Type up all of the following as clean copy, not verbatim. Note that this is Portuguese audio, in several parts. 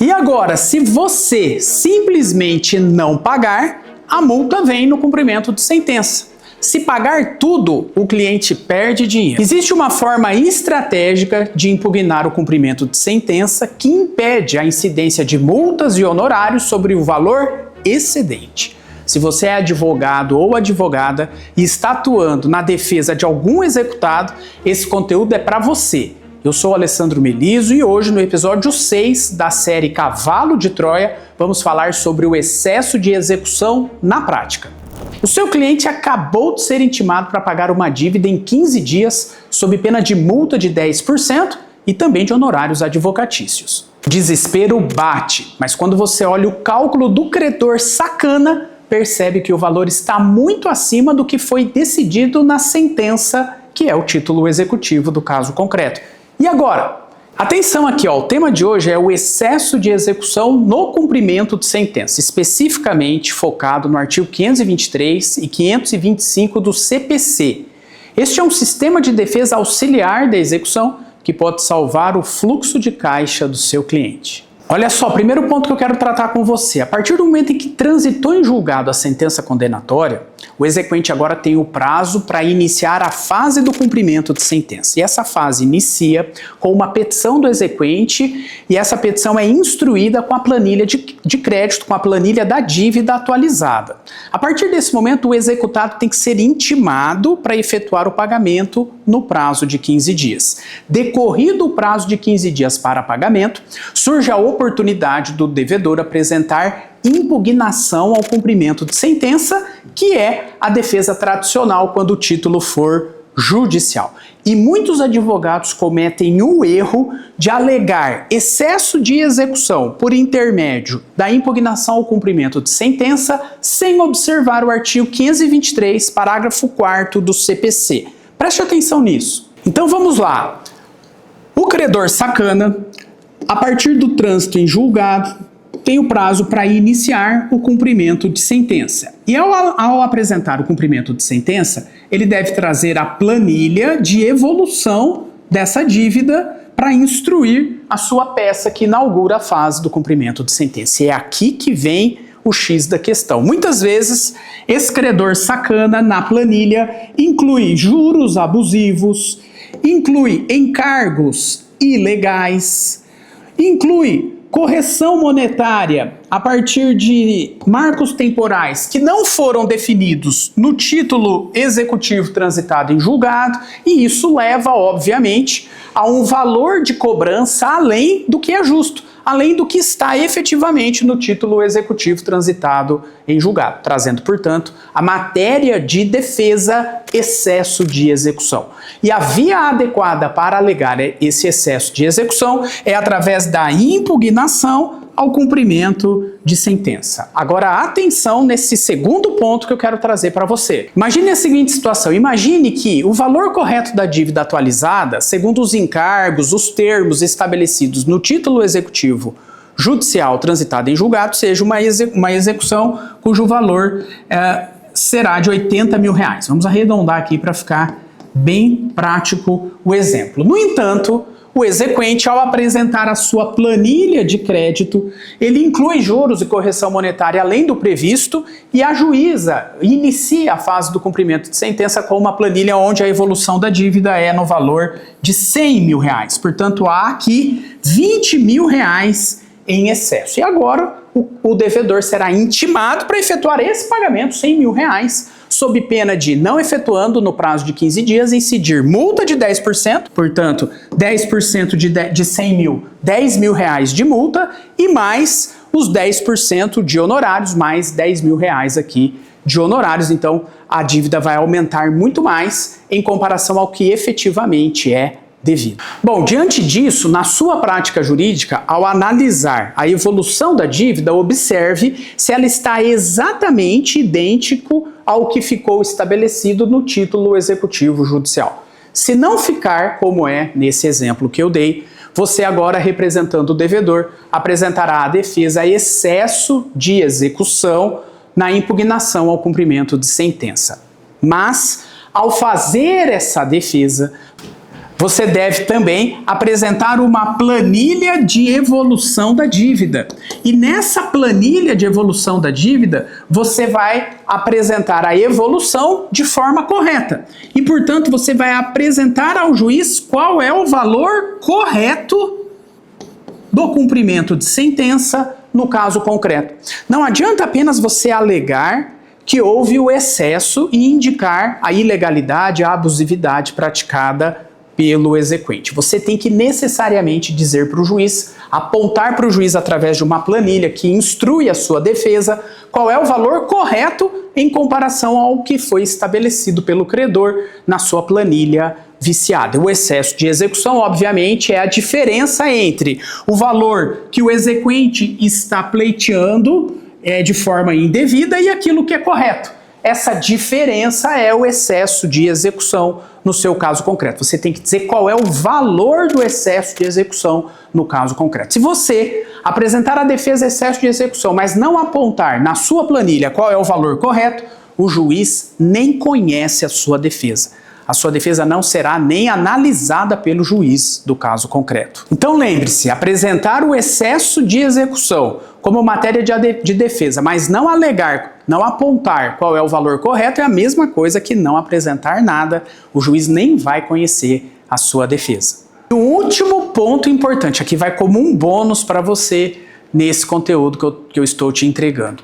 E agora, se você simplesmente não pagar, a multa vem no cumprimento de sentença. Se pagar tudo, o cliente perde dinheiro. Existe uma forma estratégica de impugnar o cumprimento de sentença que impede a incidência de multas e honorários sobre o valor excedente. Se você é advogado ou advogada e está atuando na defesa de algum executado, esse conteúdo é para você. Eu sou Alessandro Meliso e hoje no episódio 6 da série Cavalo de Troia vamos falar sobre o excesso de execução na prática. O seu cliente acabou de ser intimado para pagar uma dívida em 15 dias sob pena de multa de 10% e também de honorários advocatícios. Desespero bate, mas quando você olha o cálculo do credor sacana, percebe que o valor está muito acima do que foi decidido na sentença, que é o título executivo do caso concreto. E agora? Atenção aqui, ó, o tema de hoje é o excesso de execução no cumprimento de sentença, especificamente focado no artigo 523 e 525 do CPC. Este é um sistema de defesa auxiliar da execução que pode salvar o fluxo de caixa do seu cliente. Olha só, primeiro ponto que eu quero tratar com você. A partir do momento em que transitou em julgado a sentença condenatória, o exequente agora tem o prazo para iniciar a fase do cumprimento de sentença. E essa fase inicia com uma petição do exequente e essa petição é instruída com a planilha de crédito, com a planilha da dívida atualizada. A partir desse momento, o executado tem que ser intimado para efetuar o pagamento no prazo de 15 dias. Decorrido o prazo de 15 dias para pagamento, surge a oportunidade do devedor apresentar impugnação ao cumprimento de sentença, que é a defesa tradicional quando o título for judicial. E muitos advogados cometem o erro de alegar excesso de execução por intermédio da impugnação ao cumprimento de sentença sem observar o artigo 523, parágrafo 4º do CPC. Preste atenção nisso. Então vamos lá. O credor sacana, a partir do trânsito em julgado, tem o prazo para iniciar o cumprimento de sentença. E ao apresentar o cumprimento de sentença, ele deve trazer a planilha de evolução dessa dívida para instruir a sua peça que inaugura a fase do cumprimento de sentença. E é aqui que vem o X da questão. Muitas vezes, esse credor sacana na planilha inclui juros abusivos, inclui encargos ilegais, inclui correção monetária a partir de marcos temporais que não foram definidos no título executivo transitado em julgado, e isso leva, obviamente, a um valor de cobrança além do que é justo, além do que está efetivamente no título executivo transitado em julgado, trazendo, portanto, a matéria de defesa excesso de execução. E a via adequada para alegar esse excesso de execução é através da impugnação ao cumprimento de sentença. Agora, atenção nesse segundo ponto que eu quero trazer para você. Imagine a seguinte situação. Imagine que o valor correto da dívida atualizada, segundo os encargos, os termos estabelecidos no título executivo judicial transitado em julgado, seja uma execução cujo valor será de R$80 mil. Vamos arredondar aqui para ficar bem prático o exemplo. No entanto, o exequente, ao apresentar a sua planilha de crédito, ele inclui juros e correção monetária além do previsto e a juíza inicia a fase do cumprimento de sentença com uma planilha onde a evolução da dívida é no valor de R$100 mil. Portanto, há aqui R$20 mil em excesso. E agora o devedor será intimado para efetuar esse pagamento, R$100 mil, sob pena de, não efetuando no prazo de 15 dias, incidir multa de 10%, portanto, 10% de 100 mil, R$10 mil de multa, e mais os 10% de honorários, mais R$10 mil aqui de honorários. Então, a dívida vai aumentar muito mais em comparação ao que efetivamente é devido. Bom, diante disso, na sua prática jurídica, ao analisar a evolução da dívida, observe se ela está exatamente idêntico ao que ficou estabelecido no título executivo judicial. Se não ficar, como é nesse exemplo que eu dei, você agora, representando o devedor, apresentará a defesa excesso de execução na impugnação ao cumprimento de sentença. Mas, ao fazer essa defesa, Você deve também apresentar uma planilha de evolução da dívida. E nessa planilha de evolução da dívida, você vai apresentar a evolução de forma correta. E, portanto, você vai apresentar ao juiz qual é o valor correto do cumprimento de sentença no caso concreto. Não adianta apenas você alegar que houve o excesso e indicar a ilegalidade, a abusividade praticada pelo exequente. Você tem que necessariamente dizer para o juiz, apontar para o juiz através de uma planilha que instrui a sua defesa qual é o valor correto em comparação ao que foi estabelecido pelo credor na sua planilha viciada. O excesso de execução, obviamente, é a diferença entre o valor que o exequente está pleiteando de forma indevida e aquilo que é correto. Essa diferença é o excesso de execução no seu caso concreto. Você tem que dizer qual é o valor do excesso de execução no caso concreto. Se você apresentar a defesa excesso de execução, mas não apontar na sua planilha qual é o valor correto, o juiz nem conhece a sua defesa. A sua defesa não será nem analisada pelo juiz do caso concreto. Então lembre-se, apresentar o excesso de execução como matéria de defesa, mas não alegar, não apontar qual é o valor correto, é a mesma coisa que não apresentar nada, o juiz nem vai conhecer a sua defesa. O último ponto importante, aqui vai como um bônus para você nesse conteúdo que eu estou te entregando.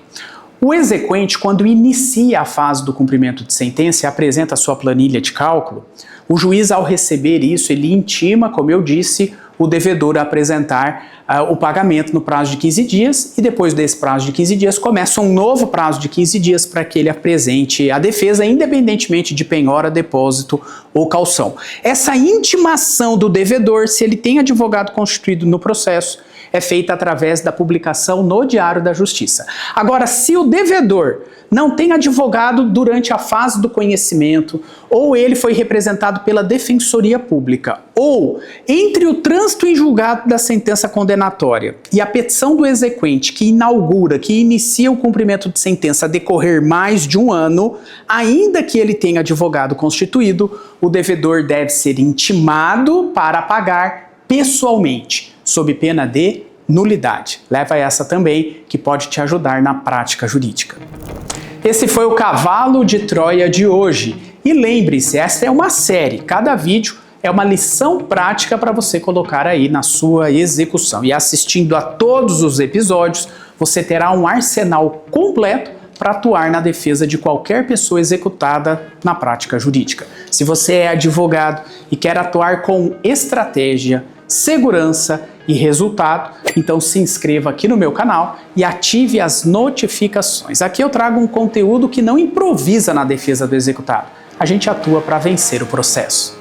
O exequente, quando inicia a fase do cumprimento de sentença e apresenta a sua planilha de cálculo, o juiz, ao receber isso, ele intima, como eu disse, o devedor a apresentar o pagamento no prazo de 15 dias e depois desse prazo de 15 dias começa um novo prazo de 15 dias para que ele apresente a defesa, independentemente de penhora, depósito ou caução. Essa intimação do devedor, se ele tem advogado constituído no processo, é feita através da publicação no Diário da Justiça. Agora, se o devedor não tem advogado durante a fase do conhecimento, ou ele foi representado pela Defensoria Pública, ou entre o trânsito em julgado da sentença condenatória e a petição do exequente que inaugura, que inicia o cumprimento de sentença a decorrer mais de um ano, ainda que ele tenha advogado constituído, o devedor deve ser intimado para pagar pessoalmente, sob pena de nulidade. Leva essa também, que pode te ajudar na prática jurídica. Esse foi o Cavalo de Troia de hoje. E lembre-se, essa é uma série. Cada vídeo é uma lição prática para você colocar aí na sua execução. E assistindo a todos os episódios, você terá um arsenal completo para atuar na defesa de qualquer pessoa executada na prática jurídica. Se você é advogado e quer atuar com estratégia, segurança e resultado, então se inscreva aqui no meu canal e ative as notificações. Aqui eu trago um conteúdo que não improvisa na defesa do executado. A gente atua para vencer o processo.